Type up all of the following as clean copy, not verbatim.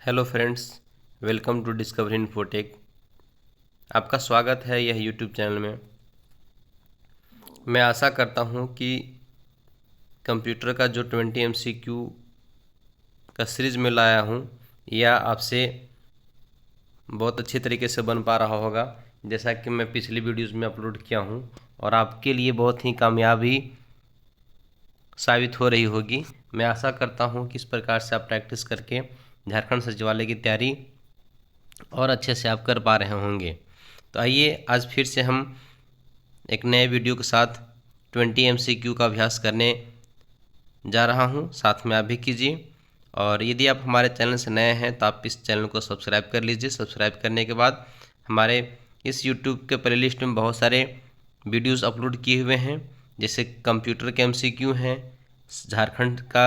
Hello friends, welcome to Discovery Infotech. आपका स्वागत है यह यूट्यूब चैनल में। मैं आशा करता हूं कि कंप्यूटर का जो 20 MCQ का सीरीज़ में लाया हूं यह आपसे बहुत अच्छी तरीके से बन पा रहा होगा, जैसा कि मैं पिछली वीडियोज़ में अपलोड किया हूं, और आपके लिए बहुत ही कामयाबी साबित हो रही होगी। मैं आशा करता हूं कि इस प्रकार से आप प्रैक्टिस करके झारखंड सचिवालय की तैयारी और अच्छे से आप कर पा रहे होंगे। तो आइए आज फिर से हम एक नए वीडियो के साथ 20 MCQ का अभ्यास करने जा रहा हूं, साथ में आप भी कीजिए। और यदि आप हमारे चैनल से नए हैं तो आप इस चैनल को सब्सक्राइब कर लीजिए। सब्सक्राइब करने के बाद हमारे इस यूट्यूब के प्लेलिस्ट में बहुत सारे वीडियोस अपलोड किए हुए हैं, जैसे कंप्यूटर के MCQ हैं, झारखंड का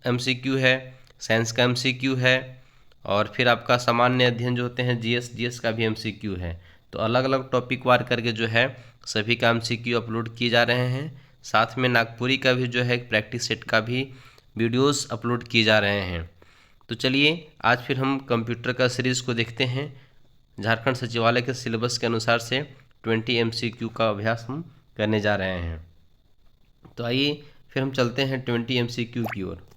MCQ है, साइंस का MCQ है, और फिर आपका सामान्य अध्ययन जो होते हैं GS का भी MCQ है। तो अलग अलग टॉपिक वार करके जो है सभी का MCQ अपलोड किए जा रहे हैं। साथ में नागपुरी का भी जो है प्रैक्टिस सेट का भी वीडियोस अपलोड किए जा रहे हैं। तो चलिए आज फिर हम कंप्यूटर का सीरीज़ को देखते हैं। झारखंड सचिवालय के सिलेबस के अनुसार से 20 MCQ का अभ्यास हम करने जा रहे हैं। तो आइए फिर हम चलते हैं 20 MCQ की ओर।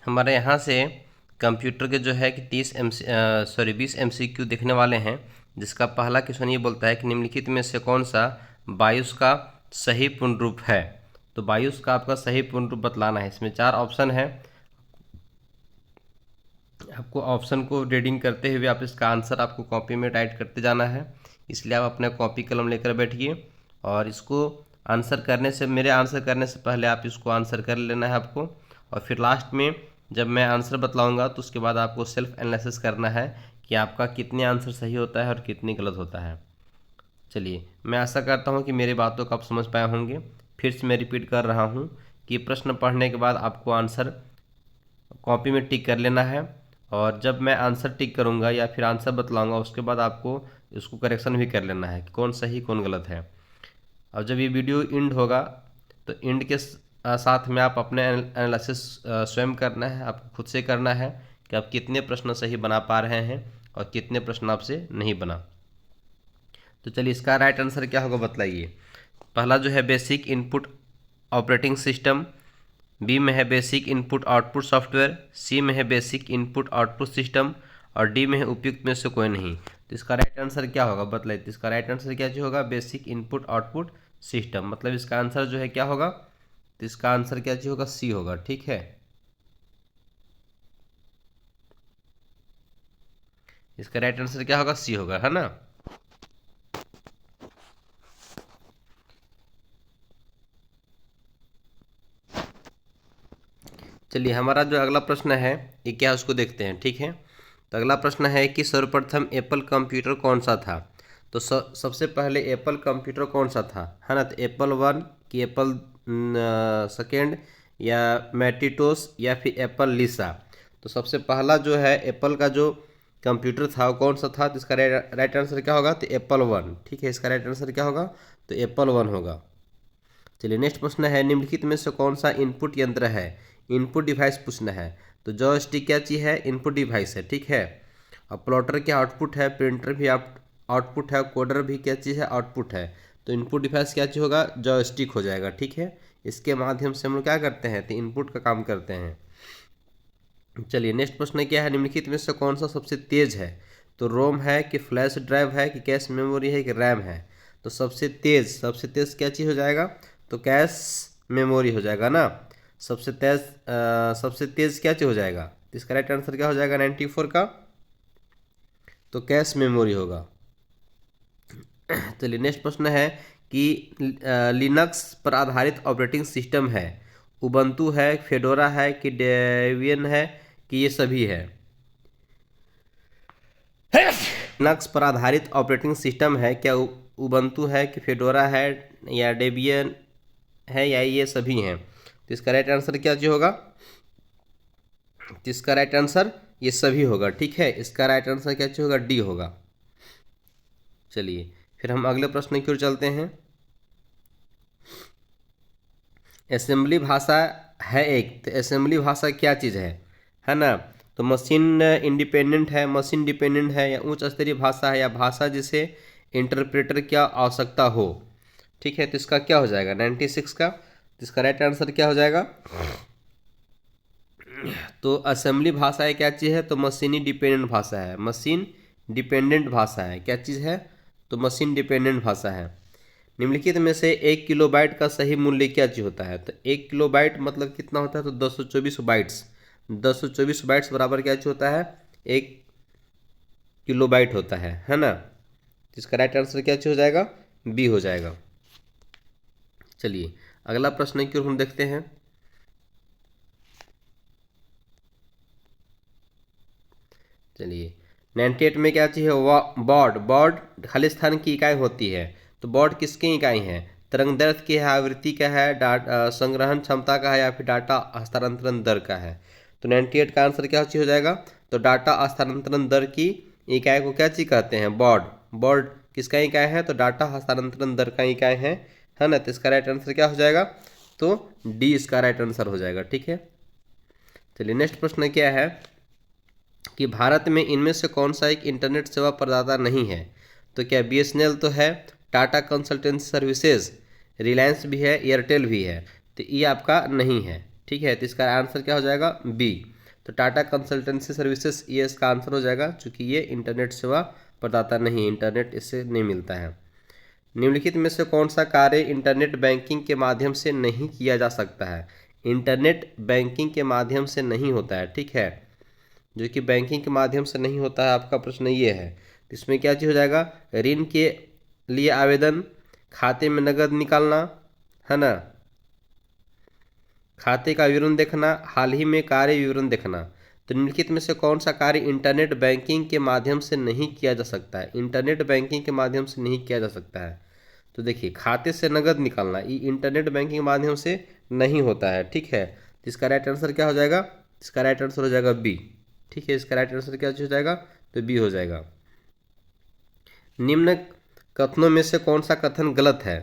हमारे यहाँ से कंप्यूटर के जो है कि 20 MCQ देखने वाले हैं, जिसका पहला क्वेश्चन ये बोलता है कि निम्नलिखित में से कौन सा बायुस का सही पूर्ण रूप है। तो बायुस का आपका सही पूर्ण रूप बतलाना है। इसमें 4 ऑप्शन है। आपको ऑप्शन को रीडिंग करते हुए आप इसका आंसर आपको कॉपी में टाइप करते जाना है, इसलिए आप अपने कॉपी कलम लेकर बैठिए। और इसको आंसर करने से, मेरे आंसर करने से पहले आप इसको आंसर कर लेना है आपको। और फिर लास्ट में जब मैं आंसर बतलाऊंगा तो उसके बाद आपको सेल्फ एनालिसिस करना है कि आपका कितने आंसर सही होता है और कितनी गलत होता है। चलिए, मैं आशा करता हूँ कि मेरी बातों को आप समझ पाए होंगे। फिर से मैं रिपीट कर रहा हूँ कि प्रश्न पढ़ने के बाद आपको आंसर कॉपी में टिक कर लेना है, और जब मैं आंसर टिक करूंगा या फिर आंसर बतलाऊंगा उसके बाद आपको इसको करेक्शन भी कर लेना है कि कौन सही कौन गलत है। और जब ये वीडियो एंड होगा तो एंड के साथ में आप अपने एनालिसिस स्वयं करना है, आपको खुद से करना है कि आप कितने प्रश्न सही बना पा रहे हैं और कितने प्रश्न आपसे नहीं बना। तो चलिए, इसका राइट आंसर क्या होगा बताइए। पहला जो है basic input operating system, B में है basic input output software, C में है बेसिक इनपुट आउटपुट सिस्टम, और डी में है उपयुक्त में से कोई नहीं। तो इसका राइट आंसर क्या होगा बताइए। तो इसका राइट आंसर क्या चीज़ होगा, बेसिक इनपुट आउटपुट सिस्टम। मतलब इसका आंसर जो है क्या होगा, तो इसका आंसर क्या चीज़ होगा, सी होगा। ठीक है, इसका राइट आंसर क्या होगा, सी होगा, है ना। चलिए, हमारा जो अगला प्रश्न है ये क्या है उसको देखते हैं। ठीक है, तो अगला प्रश्न है कि सर्वप्रथम एप्पल कंप्यूटर कौन सा था। तो सबसे पहले एप्पल कंप्यूटर कौन सा था, है ना। तो एप्पल 1 कि एप्पल सेकेंड, या मैटिटोस, या फिर एप्पल लिसा। तो सबसे पहला जो है एप्पल का जो कंप्यूटर था वो कौन सा था। तो इसका राइट आंसर क्या होगा, तो एप्पल 1। ठीक है, इसका राइट आंसर क्या होगा, तो एप्पल 1 होगा। चलिए, नेक्स्ट प्रश्न है निम्नलिखित में से कौन सा इनपुट यंत्र है। इनपुट डिवाइस पूछना है। तो जॉयस्टिक क्या चीज़ है, इनपुट डिवाइस है। ठीक है, और प्लॉटर क्या आउटपुट है, प्रिंटर भी आउटपुट है, कोडर भी क्या चीज़ है, आउटपुट है। तो इनपुट डिवाइस क्या चीज़ होगा, जॉयस्टिक हो जाएगा। ठीक है, इसके माध्यम से हम लोग क्या करते हैं, तो इनपुट का काम करते हैं। चलिए, नेक्स्ट प्रश्न क्या है निम्नलिखित में से कौन सा सबसे तेज है। तो रोम है कि फ्लैश ड्राइव है कि कैश मेमोरी है कि रैम है। तो सबसे तेज क्या चीज़ हो जाएगा, तो कैश मेमोरी हो जाएगा ना। सबसे तेज क्या चीज़ हो जाएगा, तो इसका राइट आंसर क्या हो जाएगा 94 का, तो कैश मेमोरी होगा। चलिए, नेक्स्ट प्रश्न है कि लिनक्स पर आधारित ऑपरेटिंग सिस्टम है, उबंटू है, फेडोरा है कि डेबियन है कि ये सभी है। लिनक्स पर आधारित ऑपरेटिंग सिस्टम है, क्या उबंटू है कि फेडोरा है या डेबियन है या ये सभी हैं। तो इसका राइट आंसर क्या जी होगा, तो इसका राइट आंसर ये सभी होगा। ठीक है, इसका राइट आंसर क्या होगा, डी होगा। चलिए, फिर हम अगले प्रश्न की ओर चलते हैं। असेंबली भाषा है एक, तो असेंबली भाषा क्या चीज़ है ना। तो मशीन इंडिपेंडेंट है, मशीन डिपेंडेंट है, या उच्च स्तरीय भाषा है, या भाषा जिसे इंटरप्रेटर की आवश्यकता हो। ठीक है, तो इसका क्या हो जाएगा 96 का, तो इसका राइट आंसर क्या हो जाएगा। तो असेंबली भाषा है क्या चीज़ है, तो मशीनी डिपेंडेंट भाषा है, मशीन डिपेंडेंट भाषा है, क्या चीज़ है, तो मशीन डिपेंडेंट भाषा है। निम्नलिखित में से 1 किलोबाइट का सही मूल्य क्या चीज़ होता है, तो 1 किलोबाइट मतलब कितना होता है, तो 224 बाइट्स, 224 बाइट्स बराबर क्या चीज़ होता है, 1 किलोबाइट होता है ना। इसका राइट आंसर क्या चीज़ हो जाएगा, बी हो जाएगा। चलिए अगला प्रश्न की ओर हम देखते हैं। चलिए 98 में क्या चीज़ है, बॉड, बॉड खालिस्तान की इकाई होती है, तो बॉड किसकी इकाई है, तरंग दैर्ध्य की है, आवृत्ति का है, डाटा संग्रहण क्षमता का है, या फिर डाटा हस्तांतरण दर का है। तो 98 का आंसर क्या चीज़ हो जाएगा, तो डाटा हस्तांतरण दर की इकाई को क्या चीज़ कहते हैं, बॉड। बॉड किसका इकाई है, तो डाटा हस्तांतरण दर का इकाई है ना। तो इसका राइट आंसर क्या हो जाएगा, तो डी इसका राइट आंसर हो जाएगा। ठीक है, चलिए नेक्स्ट प्रश्न क्या है कि भारत में इनमें से कौन सा एक इंटरनेट सेवा प्रदाता नहीं है, तो क्या BSNL तो है, टाटा कंसल्टेंसी सर्विसेज, रिलायंस भी है, एयरटेल भी है, तो ये आपका नहीं है। ठीक है, तो इसका आंसर क्या हो जाएगा, बी। तो टाटा कंसल्टेंसी सर्विसेज ये इसका आंसर हो जाएगा, चूँकि ये इंटरनेट सेवा प्रदाता नहीं, इंटरनेट इससे नहीं मिलता है। निम्नलिखित में से कौन सा कार्य इंटरनेट बैंकिंग के माध्यम से नहीं किया जा सकता है, इंटरनेट बैंकिंग के माध्यम से नहीं होता है। ठीक है, जो कि बैंकिंग के माध्यम से नहीं होता है, आपका प्रश्न ये है। तो इसमें क्या चीज़ हो जाएगा, ऋण के लिए आवेदन, खाते में नकद निकालना, है ना, खाते का विवरण देखना, हाल ही में कार्य विवरण देखना। तो निम्नलिखित में से कौन सा कार्य इंटरनेट बैंकिंग के माध्यम से नहीं किया जा सकता है, इंटरनेट बैंकिंग के माध्यम से नहीं किया जा सकता है। तो देखिए खाते से नकद निकालना ये इंटरनेट बैंकिंग के माध्यम से नहीं होता है। ठीक है, तो इसका राइट आंसर क्या हो जाएगा, इसका राइट आंसर हो जाएगा बी। ठीक है, इसका राइट आंसर क्या हो जाएगा, तो बी हो जाएगा। निम्न कथनों में से कौन सा कथन गलत है,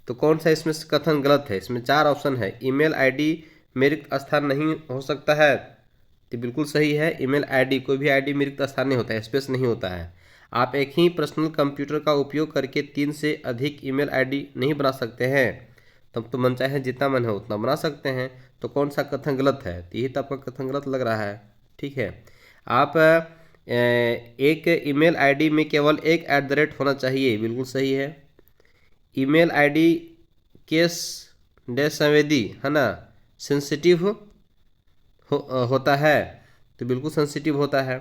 तो कौन सा इसमें से कथन गलत है, इसमें 4 ऑप्शन है। ईमेल आईडी में रिक्त स्थान नहीं हो सकता है, तो बिल्कुल सही है। ईमेल आईडी, कोई भी आईडी में रिक्त स्थान नहीं होता है, स्पेस नहीं होता है। आप एक ही पर्सनल कंप्यूटर का उपयोग करके 3 से अधिक ईमेल आईडी नहीं बना सकते हैं, तब तो मन चाहे जितना मन है उतना बना सकते हैं। तो कौन सा कथन गलत है, तो यही तो आपका कथन गलत लग रहा है। ठीक है, आप एक ईमेल आईडी में केवल एक @ होना चाहिए, बिल्कुल सही है। ईमेल आईडी केस डैश संवेदी है ना, सेंसिटिव होता है, तो बिल्कुल सेंसिटिव होता है।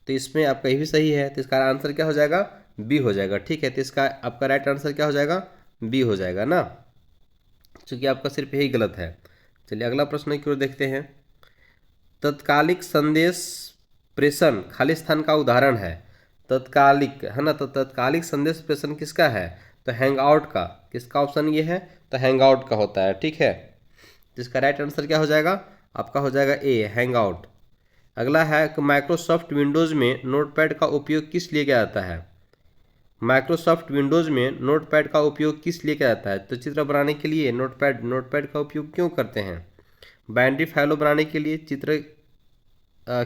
तो इसमें आपका ये भी सही है, तो इसका आंसर क्या हो जाएगा, बी हो जाएगा। ठीक है, तो इसका आपका राइट आंसर क्या हो जाएगा, बी हो जाएगा ना, क्योंकि आपका सिर्फ यही गलत है। चलिए अगला प्रश्न की ओर देखते हैं। तत्कालिक संदेश प्रेषण खालिस्तान का उदाहरण है, तत्कालिक है ना, तो तत्कालिक संदेश प्रेषण किसका है, तो हैंगआउट का। किसका ऑप्शन ये है, तो हैंगआउट का होता है। ठीक है, जिसका राइट आंसर क्या हो जाएगा, आपका हो जाएगा ए, हैंगआउट। अगला है कि माइक्रोसॉफ्ट विंडोज़ में नोटपैड का उपयोग किस लिए किया जाता है, माइक्रोसॉफ्ट विंडोज़ में नोटपैड का उपयोग किस लिए किया जाता है, तो चित्र बनाने के लिए नोटपैड का उपयोग क्यों करते हैं, बाइनरी फाइलों बनाने के लिए, चित्र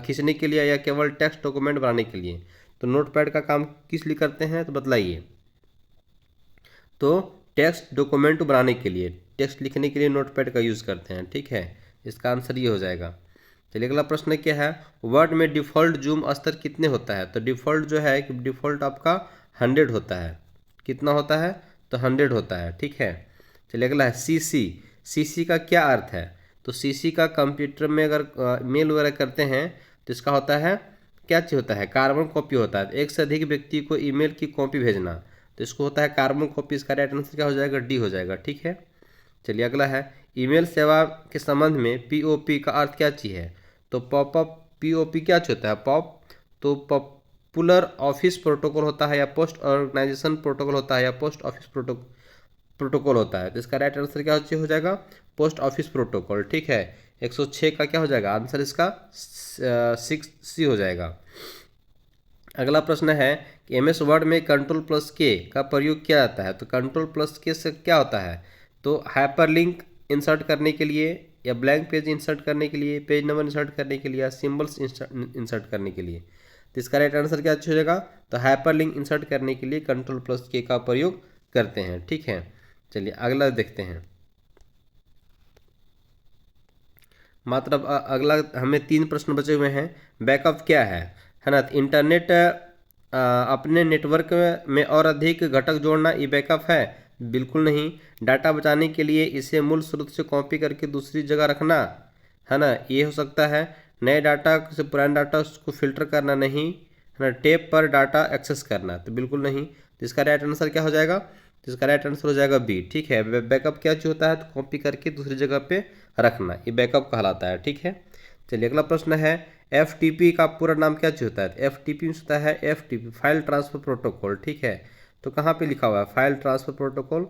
खींचने के लिए, या केवल टेक्स्ट डॉक्यूमेंट बनाने के लिए। तो नोटपैड का काम किस लिए करते हैं, तो बतलाइए। तो टेक्स्ट डॉक्यूमेंट बनाने के लिए, टेक्स्ट लिखने के लिए नोटपैड का यूज़ करते हैं। ठीक है, इसका आंसर ये हो जाएगा। चलिए अगला प्रश्न क्या है, वर्ड में डिफ़ॉल्ट जूम स्तर कितने होता है, तो डिफ़ॉल्ट जो है कि डिफ़ॉल्ट आपका 100 होता है। कितना होता है, तो 100 होता है। ठीक है, चलिए अगला है CC का क्या अर्थ है, तो CC का कंप्यूटर में अगर मेल वगैरह करते हैं तो इसका होता है, क्या चीज़ होता है, कार्बन कॉपी होता है। एक से अधिक व्यक्ति को ईमेल की कॉपी भेजना, तो इसको होता है कार्बन कॉपी। इसका राइट आंसर क्या हो जाएगा, डी हो जाएगा। ठीक है, चलिए अगला है, ईमेल सेवा के संबंध में POP का अर्थ क्या चीज़ है, तो पॉपअप POP क्या चीज़ होता है, पॉप तो पॉपुलर ऑफिस प्रोटोकॉल होता है, या पोस्ट ऑर्गेनाइजेशन प्रोटोकॉल होता है, या पोस्ट ऑफिस प्रोटोकॉल होता है। तो इसका राइट आंसर क्या हो जाएगा, पोस्ट ऑफिस प्रोटोकॉल। ठीक है, 106 का क्या हो जाएगा आंसर, इसका 6C हो जाएगा। अगला प्रश्न है कि MS वर्ड में Ctrl+K का प्रयोग किया जाता है, तो Ctrl+K से क्या होता है, तो हाइपरलिंक इंसर्ट करने के लिए, या ब्लैंक पेज इंसर्ट करने के लिए, पेज नंबर इंसर्ट करने के लिए, या सिंबल्स इंसर्ट करने के लिए। तो इसका राइट आंसर क्या हो जाएगा? तो हाइपरलिंक इंसर्ट करने के लिए Ctrl+K का प्रयोग करते हैं। ठीक है, चलिए अगला देखते हैं। मात्र अब अगला हमें 3 प्रश्न बचे हुए हैं। बैकअप क्या है ना? तो इंटरनेट अपने नेटवर्क में और अधिक घटक जोड़ना ये बैकअप है? बिल्कुल नहीं। डाटा बचाने के लिए इसे मूल स्रोत से कॉपी करके दूसरी जगह रखना, है ना, ये हो सकता है। नए डाटा से पुराने डाटा उसको फिल्टर करना नहीं, है ना। टेप पर डाटा एक्सेस करना, तो बिल्कुल नहीं। तो इसका राइट आंसर क्या हो जाएगा? तो इसका राइट आंसर हो जाएगा बी। ठीक है, बैकअप क्या चीज होता है? तो कॉपी करके दूसरी जगह पे रखना, ये बैकअप कहलाता है। ठीक है, चलिए अगला प्रश्न है, FTP का पूरा नाम क्या चीज होता है? FTP होता है FTP, फाइल ट्रांसफर प्रोटोकॉल। ठीक है, तो कहाँ पे लिखा हुआ है file transfer protocol?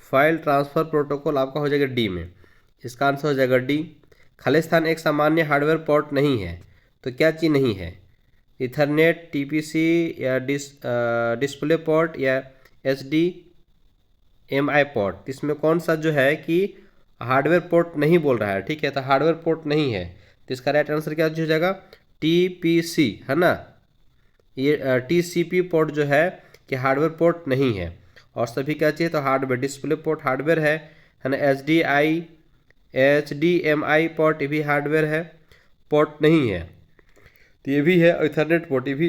File transfer protocol आपका हो जाएगा डी में। इसका आंसर हो जाएगा डी। खालिस्तान एक सामान्य हार्डवेयर पोर्ट नहीं है, तो क्या चीज़ नहीं है? इथरनेट, TPC, या डिस्प्ले पोर्ट, या HDMI पोर्ट। इसमें कौन सा जो है कि हार्डवेयर पोर्ट नहीं बोल रहा है? ठीक है, तो हार्डवेयर पोर्ट नहीं है, तो इसका राइट आंसर क्या हो जाएगा? TPC, है ना। ये TCP पोर्ट जो है कि हार्डवेयर पोर्ट नहीं है। और सभी क्या चाहिए? तो हार्डवेयर, डिस्प्ले पोर्ट हार्डवेयर है ना। HDMI पोर्ट ये भी हार्डवेयर है, पोर्ट नहीं है। तो ये भी है, इथरनेट पोर्ट ये भी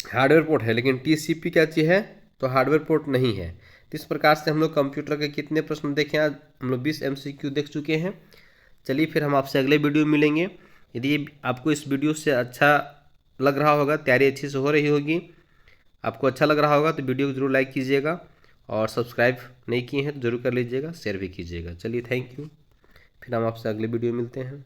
हार्डवेयर पोर्ट है, लेकिन TCP क्या चीज़ है? तो हार्डवेयर पोर्ट नहीं है। तो इस प्रकार से हम लोग कंप्यूटर के कितने प्रश्न देखे? आज हम लोग 20 MCQ देख चुके हैं। चलिए फिर हम आपसे अगले वीडियो में मिलेंगे। यदि आपको इस वीडियो से अच्छा लग रहा होगा, तैयारी अच्छी से हो रही होगी, आपको अच्छा लग रहा होगा, तो वीडियो को जरूर लाइक कीजिएगा, और सब्सक्राइब नहीं किए हैं तो जरूर कर लीजिएगा, शेयर भी कीजिएगा। चलिए थैंक यू, फिर हम आपसे अगले वीडियो मिलते हैं।